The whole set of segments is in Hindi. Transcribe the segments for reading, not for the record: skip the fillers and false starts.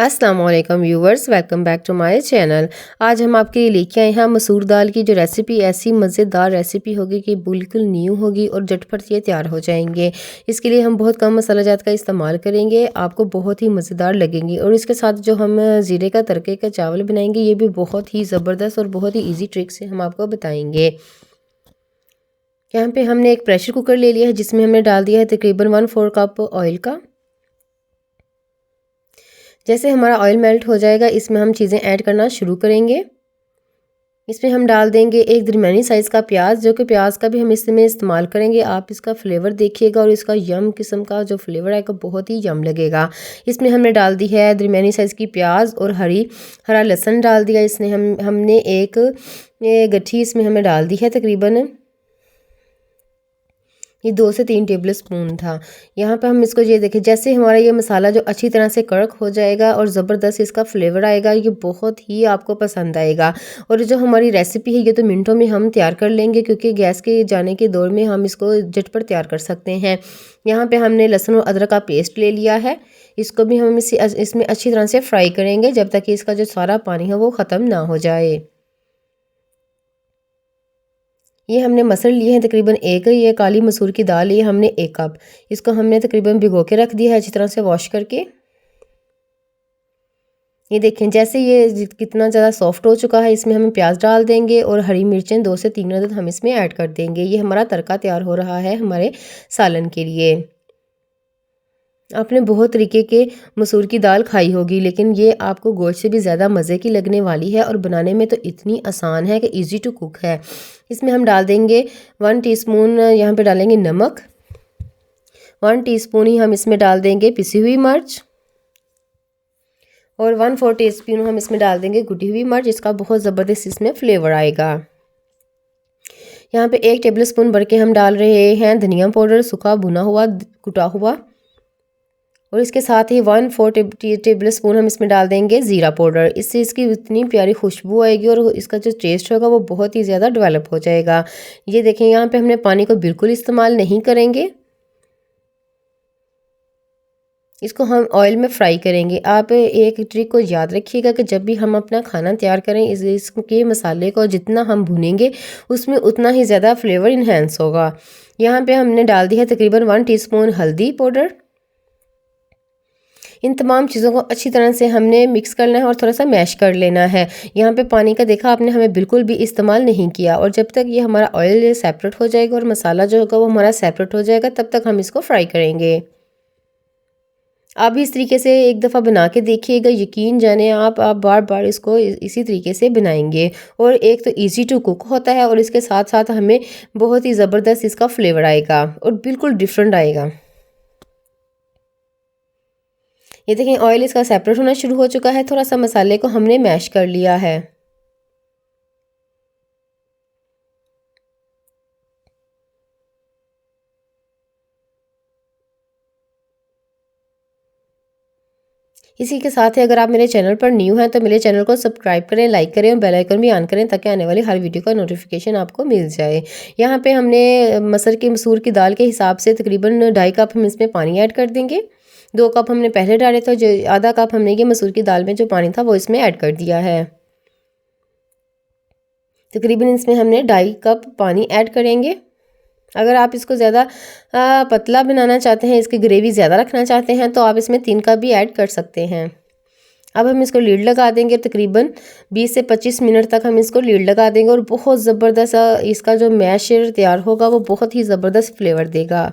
अस्सलाम वालेकुम viewers, welcome back to my channel. आज हम आपके लिए लेके आए हैं मसूर दाल की जो रेसिपी ऐसी मज़ेदार रेसिपी होगी कि बिल्कुल न्यू होगी और झटपट ये तैयार हो जाएंगे। इसके लिए हम बहुत कम मसाला जात का इस्तेमाल करेंगे, आपको बहुत ही मज़ेदार लगेंगी। और इसके साथ जो हम ज़ीरे का तड़के का चावल बनाएंगे ये भी बहुत ही ज़बरदस्त और बहुत ही ईजी ट्रिक से हम आपको बताएंगे। यहाँ पे हमने एक प्रेशर कुकर ले लिया है जिसमें हमने डाल दिया है तकरीबन 1/4 कप ऑयल का। जैसे हमारा ऑयल मेल्ट हो जाएगा इसमें हम चीज़ें ऐड करना शुरू करेंगे। इसमें हम डाल देंगे एक दरमियानी साइज़ का प्याज, जो कि प्याज का भी हम इसमें इस्तेमाल करेंगे। आप इसका फ्लेवर देखिएगा और इसका यम किस्म का जो फ्लेवर आएगा बहुत ही यम लगेगा। इसमें हमने डाल दी है दरमियानी साइज़ की प्याज और हरा लहसुन डाल दिया। इसमें हमने एक गट्ठी इसमें हमें डाल दी है तकरीबन ये 2 से 3 टेबल स्पून था। यहाँ पे हम इसको ये देखें, जैसे हमारा ये मसाला जो अच्छी तरह से कड़क हो जाएगा और ज़बरदस्त इसका फ्लेवर आएगा, ये बहुत ही आपको पसंद आएगा। और जो हमारी रेसिपी है ये तो मिनटों में हम तैयार कर लेंगे, क्योंकि गैस के जाने के दौर में हम इसको झटपट तैयार कर सकते हैं। यहाँ पे हमने लहसुन और अदरक का पेस्ट ले लिया है। इसको भी हम इसमें अच्छी तरह से फ्राई करेंगे जब तक कि इसका जो सारा पानी है वो ख़त्म ना हो जाए। ये हमने मसल लिए हैं तकरीबन एक, ये काली मसूर की दाल ये हमने 1 कप। इसको हमने तकरीबन भिगो के रख दिया है अच्छी तरह से वॉश करके। ये देखें जैसे ये कितना ज़्यादा सॉफ्ट हो चुका है। इसमें हम प्याज डाल देंगे और हरी मिर्चें 2 से 3 अदद हम इसमें ऐड कर देंगे। ये हमारा तड़का तैयार हो रहा है हमारे सालन के लिए। आपने बहुत तरीके के मसूर की दाल खाई होगी, लेकिन ये आपको गोश्त से भी ज़्यादा मज़े की लगने वाली है और बनाने में तो इतनी आसान है कि इजी टू कुक है। इसमें हम डाल देंगे 1 टीस्पून, यहाँ पे डालेंगे नमक। 1 टीस्पून ही हम इसमें डाल देंगे पिसी हुई मिर्च और 1/4 टीस्पून हम इसमें डाल देंगे कुटी हुई मिर्च। इसका बहुत ज़बरदस्त इसमें फ्लेवर आएगा। यहाँ पे 1 टेबल स्पून भर के हम डाल रहे हैं धनिया पाउडर, सूखा भुना हुआ कुटा हुआ। और इसके साथ ही 1/4 टेबल स्पून हम इसमें डाल देंगे ज़ीरा पाउडर। इससे इसकी इतनी प्यारी खुशबू आएगी और इसका जो टेस्ट होगा वो बहुत ही ज़्यादा डेवलप हो जाएगा। ये देखें यहाँ पे हमने पानी को बिल्कुल इस्तेमाल नहीं करेंगे, इसको हम ऑयल में फ्राई करेंगे। आप एक ट्रिक को याद रखिएगा कि जब भी हम अपना खाना तैयार करें इसके मसाले को जितना हम भुनेंगे उसमें उतना ही ज़्यादा फ्लेवर इन्हेंस होगा। यहाँ पे हमने डाल दी है तकरीबन 1 टीस्पून हल्दी पाउडर। इन तमाम चीज़ों को अच्छी तरह से हमने मिक्स करना है और थोड़ा सा मैश कर लेना है। यहाँ पे पानी का देखा आपने हमें बिल्कुल भी इस्तेमाल नहीं किया। और जब तक ये हमारा ऑयल सेपरेट हो जाएगा और मसाला जो होगा वो हमारा सेपरेट हो जाएगा तब तक हम इसको फ्राई करेंगे। आप भी इस तरीके से एक दफ़ा बना के देखिएगा, यकीन जाने आप बार बार इसको इसी तरीके से बनाएंगे। और एक तो इजी टू कुक होता है और इसके साथ साथ हमें बहुत ही ज़बरदस्त इसका फ्लेवर आएगा और बिल्कुल डिफरेंट आएगा। ये देखें ऑयल इसका सेपरेट होना शुरू हो चुका है। थोड़ा सा मसाले को हमने मैश कर लिया है। इसी के साथ ही अगर आप मेरे चैनल पर न्यू हैं तो मेरे चैनल को सब्सक्राइब करें, लाइक करें और बेल आइकन भी ऑन करें ताकि आने वाली हर वीडियो का नोटिफिकेशन आपको मिल जाए। यहाँ पे हमने मसूर की दाल के हिसाब से तकरीबन 2.5 कप हम इसमें पानी ऐड कर देंगे। 2 कप हमने पहले डाले थे, जो आधा कप हमने ये मसूर की दाल में जो पानी था वो इसमें ऐड कर दिया है। तकरीबन इसमें हमने 2.5 कप पानी ऐड करेंगे। अगर आप इसको ज़्यादा पतला बनाना चाहते हैं, इसकी ग्रेवी ज़्यादा रखना चाहते हैं तो आप इसमें 3 कप भी ऐड कर सकते हैं। अब हम इसको लीड लगा देंगे, तकरीबन 20 से 25 मिनट तक हम इसको लीड लगा देंगे और बहुत ज़बरदस्त इसका जो मैशर तैयार होगा वो बहुत ही ज़बरदस्त फ्लेवर देगा।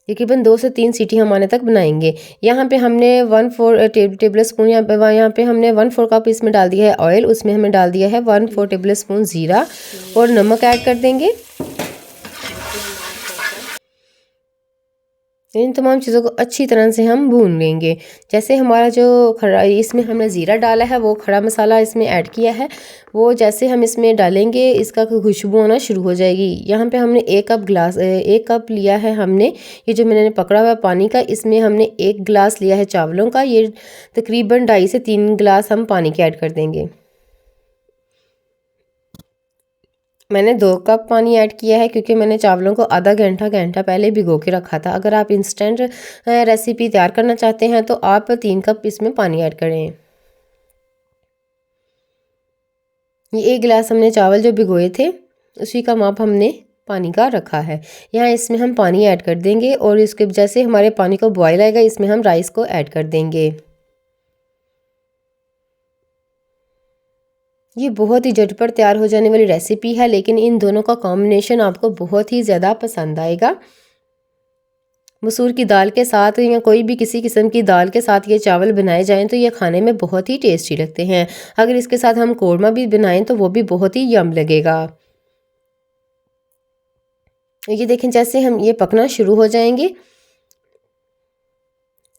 तकरीबन 2 से 3 सीटी हम आने तक बनाएंगे। यहाँ पे हमने 1/4 टेबल स्पून यहाँ पे हमने 1/4 कप इसमें डाल दिया है ऑयल। उसमें हमने डाल दिया है 1/4 टेबल स्पून ज़ीरा और नमक ऐड कर देंगे। इन तमाम चीज़ों को अच्छी तरह से हम भून लेंगे। जैसे हमारा जो खड़ा इसमें हमने ज़ीरा डाला है, वो खड़ा मसाला इसमें ऐड किया है, वो जैसे हम इसमें डालेंगे इसका खुशबू आना शुरू हो जाएगी। यहाँ पे हमने 1 कप लिया है हमने, ये जो मैंने पकड़ा हुआ पानी का, इसमें हमने 1 गिलास लिया है चावलों का। ये तकरीबन 2.5 से 3 गिलास हम पानी के ऐड कर देंगे। मैंने 2 कप पानी ऐड किया है क्योंकि मैंने चावलों को आधा घंटा पहले भिगो के रखा था। अगर आप इंस्टेंट रेसिपी तैयार करना चाहते हैं तो आप 3 कप इसमें पानी ऐड करें। ये 1 गिलास हमने चावल जो भिगोए थे उसी का माप हमने पानी का रखा है। यहाँ इसमें हम पानी ऐड कर देंगे और इसके जैसे हमारे पानी को बॉयल आएगा इसमें हम राइस को ऐड कर देंगे। ये बहुत ही झटपट तैयार हो जाने वाली रेसिपी है, लेकिन इन दोनों का कॉम्बिनेशन आपको बहुत ही ज़्यादा पसंद आएगा। मसूर की दाल के साथ या कोई भी किसी किस्म की दाल के साथ ये चावल बनाए जाएं तो ये खाने में बहुत ही टेस्टी लगते हैं। अगर इसके साथ हम कोरमा भी बनाएं तो वो भी बहुत ही यम लगेगा। ये देखें जैसे हम ये पकना शुरू हो जाएंगे,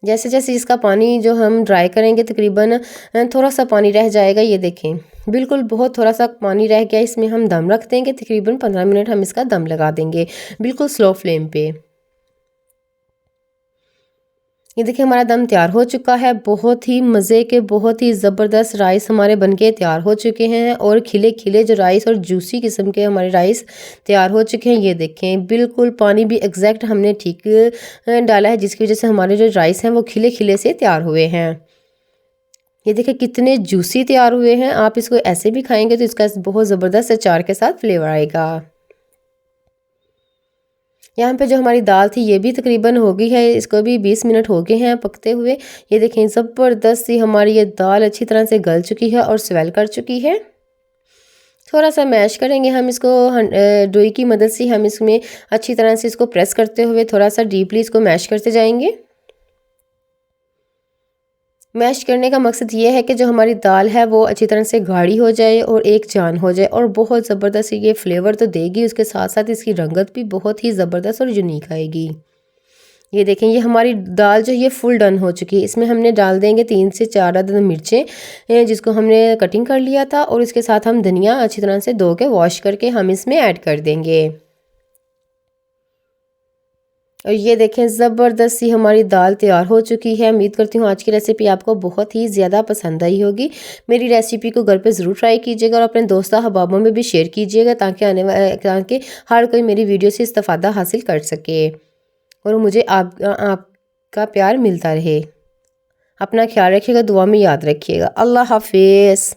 जैसे जैसे इसका पानी जो हम ड्राई करेंगे तकरीबन थोड़ा सा पानी रह जाएगा। ये देखें बिल्कुल बहुत थोड़ा सा पानी रह गया, इसमें हम दम रख देंगे। तकरीबन 15 मिनट हम इसका दम लगा देंगे बिल्कुल स्लो फ्लेम पे। ये देखिए हमारा दम तैयार हो चुका है। बहुत ही मज़े के बहुत ही ज़बरदस्त राइस हमारे बनके तैयार हो चुके हैं और खिले खिले जो राइस और जूसी किस्म के हमारे राइस तैयार हो चुके हैं। ये देखें बिल्कुल पानी भी एग्जैक्ट हमने ठीक डाला है, जिसकी वजह से हमारे जो राइस हैं वो खिले खिले से तैयार हुए हैं। ये देखिए कितने जूसी तैयार हुए हैं। आप इसको ऐसे भी खाएंगे तो इसका बहुत ज़बरदस्त अचार के साथ फ्लेवर आएगा। यहाँ पे जो हमारी दाल थी ये भी तकरीबन हो गई है, इसको भी 20 मिनट हो गए हैं पकते हुए। ये देखें ज़बरदस्त सी हमारी ये दाल अच्छी तरह से गल चुकी है और स्वेल कर चुकी है। थोड़ा सा मैश करेंगे हम इसको, डोई की मदद से हम इसमें अच्छी तरह से इसको प्रेस करते हुए थोड़ा सा डीपली इसको मैश करते जाएंगे। मैश करने का मकसद ये है कि जो हमारी दाल है वो अच्छी तरह से गाढ़ी हो जाए और एक जान हो जाए और बहुत ज़बरदस्त ये फ्लेवर तो देगी, उसके साथ साथ इसकी रंगत भी बहुत ही ज़बरदस्त और यूनिक आएगी। ये देखें ये हमारी दाल जो ये फुल डन हो चुकी है। इसमें हमने डाल देंगे 3 से 4 अदद मिर्चें जिसको हमने कटिंग कर लिया था, और इसके साथ हम धनिया अच्छी तरह से धो के वॉश करके हम इसमें ऐड कर देंगे। और ये देखें ज़बरदस्त सी हमारी दाल तैयार हो चुकी है। उम्मीद करती हूँ आज की रेसिपी आपको बहुत ही ज़्यादा पसंद आई होगी। मेरी रेसिपी को घर पे ज़रूर ट्राई कीजिएगा और अपने दोस्तों अहबाबों में भी शेयर कीजिएगा ताकि हर कोई मेरी वीडियो से इस्तेफादा हासिल कर सके और मुझे आपका प्यार मिलता रहे। अपना ख्याल रखिएगा, दुआ में याद रखिएगा। अल्लाह हाफिज़।